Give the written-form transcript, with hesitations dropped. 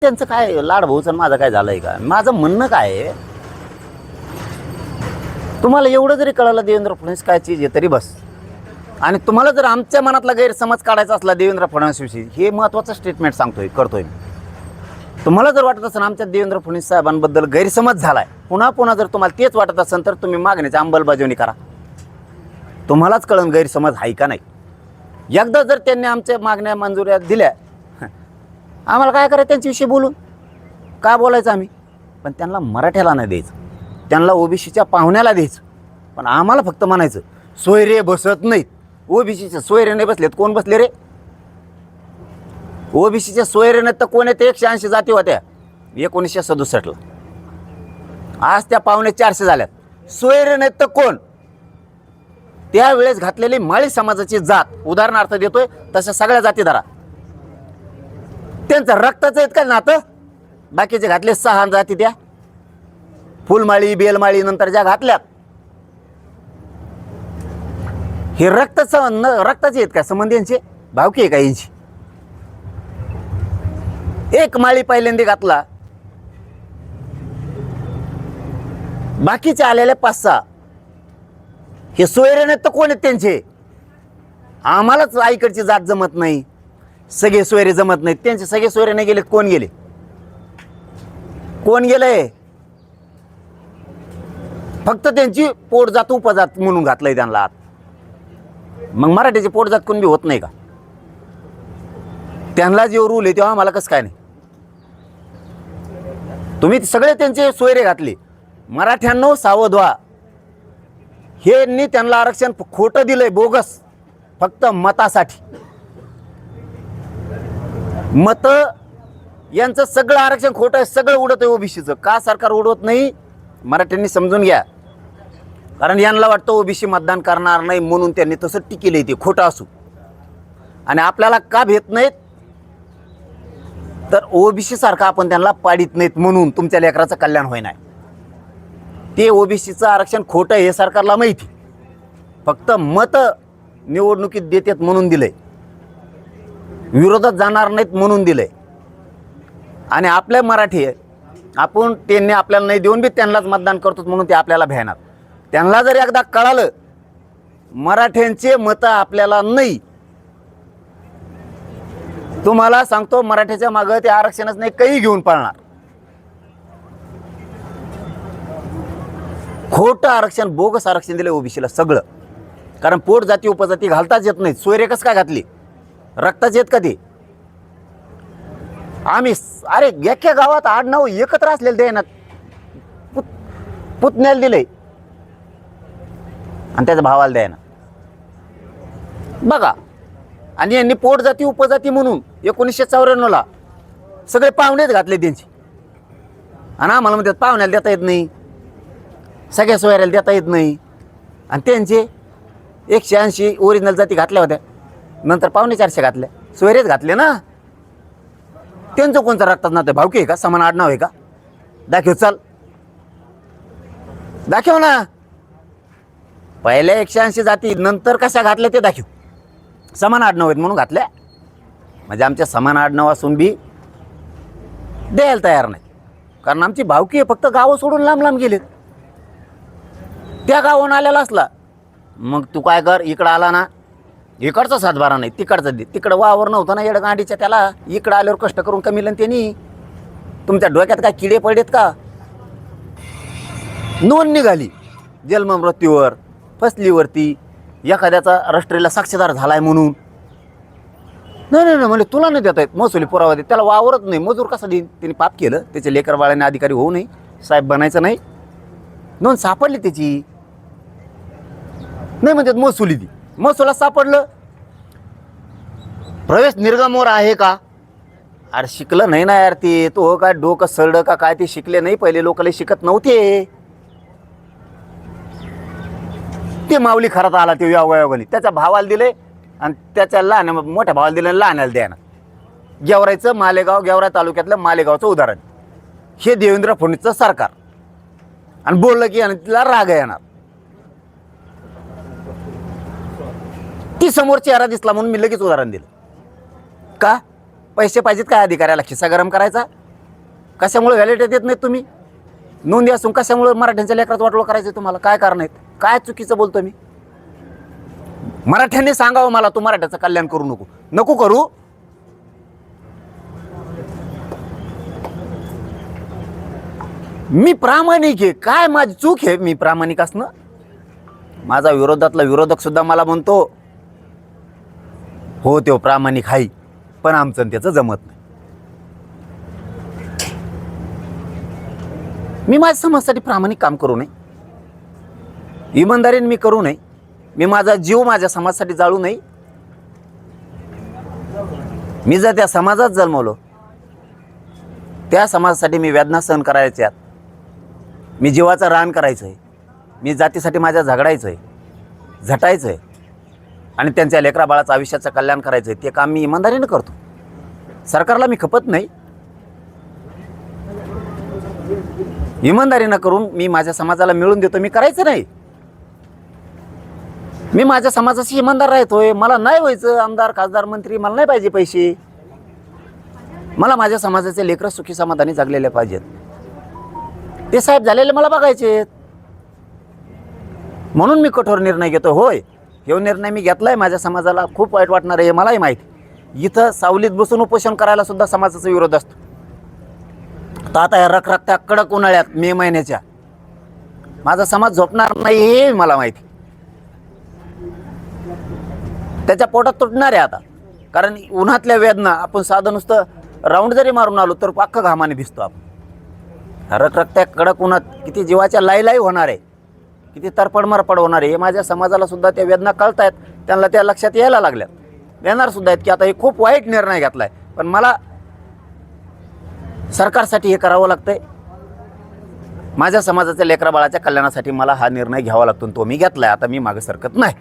त्यांचं काय लाड भाऊचं माझं काय झालंय का? माझं म्हणणं काय आहे, तुम्हाला एवढं जरी कळलं देवेंद्र फडणवीस काय चीज आहे तरी बस. आणि तुम्हाला जर आमच्या मनातला गैरसमज काढायचा असला देवेंद्र फडणवीसविषयी, हे महत्त्वाचं स्टेटमेंट करतोय तुम्हाला जर वाटत असेल आमच्या देवेंद्र फडणवीस साहेबांबद्दल गैरसमज झालाय, पुन्हा जर तुम्हाला तेच वाटत असेल तर तुम्ही मागण्याची अंमलबजावणी करा. तुम्हालाच कळन गैरसमज आहे का नाही. एकदा जर त्यांनी आमच्या मागण्या मंजुऱ्या दिल्या, आम्हाला काय करायचं त्यांच्याविषयी बोलून, का बोलायचं आम्ही. पण त्यांना मराठ्याला नाही द्यायचं, त्यांना ओबीसीच्या पाहुण्याला द्यायचं. पण आम्हाला फक्त म्हणायचं सोयरे बसत नाहीत. ओबीसीचे सोयरे नाही बसलेत, कोण बसले रे? ओबीसीच्या सोयरे नाहीत तर कोण येते? 180 जाती होत्या 1967ला. आज त्या पाहुणे 400 झाल्यात. सोयरे नाहीत तर कोण? त्यावेळेस घातलेली माळी समाजाची जात, उदाहरणार्थ देतोय, तशा सगळ्या जाती धरा. त्यांचं रक्ताचं आहेत का नातं? बाकीचे घातले 6 जाती, त्या फुलमाळी बेलमाळी नंतर ज्या घातल्यात, हे रक्ताचे आहेत का संबंधींचे? भावकी आहे का यांची? एक माळी पहिल्यांदा घातला, बाकीचे आलेले 5-6 हे सोयरे नाहीत तर कोण आहेत त्यांचे? आम्हालाच आईकडची जात जमत नाही, सगळे सोयरे जमत नाहीत. त्यांचे सगळे सोयरे नाही गेले, कोण गेले? कोण गेले? फक्त त्यांची पोटजात उपजात म्हणून घातलंय त्यांना आत. मग मराठीची पोटजात कोण बी होत नाही का? त्यांना जेव्हा रूल आहे तेव्हा आम्हाला कसं काय नाही? तुम्ही सगळे त्यांचे सोयरे घातले. मराठ्यांनो सावध व्हा, हे त्यांना आरक्षण खोटं दिलंय, बोगस, फक्त मतासाठी. मत यांचं सगळं आरक्षण खोटं आहे, सगळं उडत आहे ओबीसीचं. का सरकार उडवत नाही? मराठ्यांनी समजून घ्या. कारण यांना वाटतं ओबीसी मतदान करणार नाही म्हणून त्यांनी तसं टिकेलं, ते खोटं असू. आणि आपल्याला का भेट नाहीत? तर ओबीसी सारखं आपण त्यांना पाडीत नाहीत म्हणून तुमच्या लेकराचं कल्याण होईना. ते ओबीसीचं आरक्षण खोटं हे सरकारला माहिती, फक्त मत निवडणुकीत देतात म्हणून दिलंय, विरोधात जाणार नाहीत म्हणून दिलंय. आणि आपले मराठी आपण त्यांनी आपल्याला नाही देऊन बी त्यांनाच मतदान करतो म्हणून ते आपल्याला भ्याणार. त्यांना जर एकदा कळालं मराठ्यांचे मतं आपल्याला नाही, तुम्हाला सांगतो मराठ्याच्या मागं ते आरक्षणच नाही, काही घेऊन पळणार. खोटं आरक्षण, बोगस आरक्षण दिलं ओबीसीला सगळं. कारण पोट जाती उपजाती घालताच येत नाहीत. सोयरे कसं काय घातली? रक्ताचे आहेत का ते? आम्ही अरे एका गावात 8-9 एकत्र असलेले देण्यात पुतण्याला दिलंय आणि त्याच्या भावाला द्यायना बघा. आणि यांनी पोट जाती उपजाती म्हणून 1994ला सगळे पाहुणेच घातले त्यांची. आणि आम्हाला म्हणतात पाहुण्याला देता येत नाही, सगळ्या सोयऱ्याला देता येत नाही. आणि त्यांचे 180 ओरिजिनल जाती घातल्या होत्या, नंतर 450 घातल्या, सोयरेच घातले ना. त्यांचं कोणतं रक्तात नातं? भावकी आहे का? समान आडनाव आहे का? दाखव, चाल दाखव ना. पहिल्या 180 जाती नंतर कशा घातल्या ते दाखव. समान आडनाव आहेत म्हणून घातल्या. म्हणजे आमच्या समान आडनाव असून बी द्यायला तयार नाही. कारण आमची भावकी आहे, फक्त गावं सोडून लांब लांब गेलेत. त्या गावाहून आलेला असला मग तू काय कर, इकडं आला ना, इकडचा सातबारा नाही, तिकडचा दे. तिकडं वावर नव्हतं ना येडं गांडीच्या त्याला, इकडं आल्यावर कष्ट करून कमी लन त्यांनी. तुमच्या डोक्यात काय किडे पडलेत का? नोंद निघाली जन्म मृत्यूवर, फसलीवरती, एखाद्याचा रजिस्ट्रीला साक्षीदार झालाय म्हणून. नाही म्हणजे तुला नाही देता येत महसुली पुरावा दे. त्याला वावरत नाही, मजूर कसा देईन? त्यांनी पाप केलं, त्याच्या लेकर बाळाने अधिकारी होऊ नये, साहेब बनायचं नाही. नोंद सापडली त्याची, नाही म्हणतात महसुली दी. महसुला सापडलं. प्रवेश निर्गमवर आहे का? अरे शिकलं नाही ना यार ते. तो काय डोकं सरडं का काय, ते शिकले नाही. पहिले लोकांना शिकत नव्हते. ते माऊली खरात आला ते वयावयाने, त्याच्या भावाला दिले आणि त्याच्या लहान मोठ्या भावाला दिलं, लहानाला द्यायना. गेवराईचं मालेगाव, गेवराई तालुक्यातलं मालेगावचं उदाहरण. हे देवेंद्र फडणवीसचं सरकार. आणि बोललं की आणि तिला राग येणार. ती समोर चेहरा दिसला म्हणून मी लगेच उदाहरण दिलं. का? पैसे पाहिजेत काय अधिकाऱ्याला? खिस्सा गरम करायचा? कशामुळे व्हॅलिडिटी देत नाहीत तुम्ही? नोंदी असून कशामुळे मराठ्यांच्या लेकरात वाटोळं करायचं तुम्हाला? काय कारण आहेत? काय चुकीचं बोलतो मी? मराठ्यांनी सांगावं मला, तू मराठ्याचं कल्याण करू नको. नको करू. मी प्रामाणिक आहे. काय माझी चूक आहे मी प्रामाणिक असणं? माझा विरोधातला विरोधक सुद्धा मला म्हणतो हो तो प्रामाणिक आहे, पण आमचं आणि त्याचं जमत नाही. मी माझ्या समाजासाठी प्रामाणिक काम करू नये, इमानदारीने मी करू नये, मी माझा जीव माझ्या समाजासाठी जाळू नये. मी जर त्या समाजात जन्मलो, त्या समाजासाठी मी वेदना सहन करायच्यात, मी जीवाचं रान करायचं आहे, मी जातीसाठी माझ्या झगडायचं आहे, झटायचं आहे आणि त्यांच्या लेकरा बाळाचं आयुष्याचं कल्याण करायचं आहे. ते काम मी इमानदारीनं करतो. सरकारला मी खपत नाही. इमानदारीनं करून मी माझ्या समाजाला मिळून देतो. मी करायचं नाही. मी माझ्या समाजाशी इमानदार राहतोय. मला नाही व्हायचं आमदार, खासदार, मंत्री. मला नाही पाहिजे पैसे. मला माझ्या समाजाचे लेकरं सुखी समाधानी जगलेले पाहिजेत. ते साहेब झालेले मला बघायचे. म्हणून मी कठोर निर्णय घेतो. होय, हे निर्णय मी घेतलाय. माझ्या समाजाला खूप वाईट वाटणार आहे, मलाही माहिती. इथं सावलीत बसून उपोषण करायला सुद्धा समाजाचा विरोध असतो. तर आता या रखरखत्या कडक उन्हाळ्यात मे महिन्याच्या माझा समाज झोपणार नाही हे मला माहिती. त्याच्या पोटात तुटणार आहे आता. कारण उन्हातल्या वेदना आपण साधं नुसतं राऊंड जरी मारून आलो तर पाक्क घामाने भिजतो आपण. रखरखत्या कडक उन्हात किती जीवाच्या लाई होणार आहे, किती तरपड मरपड होणार आहे हे माझ्या समाजाला सुद्धा त्या वेदना कळतायत. त्यांना त्या लक्षात यायला लागल्यात. येणार सुद्धा आहेत की आता हे खूप वाईट निर्णय घेतलाय, पण मला सरकारसाठी हे करावं लागतंय. माझ्या समाजाच्या लेकरा बाळाच्या कल्याणासाठी मला हा निर्णय घ्यावा लागतो. तो मी घेतलाय. आता मी मागे सरकत नाही.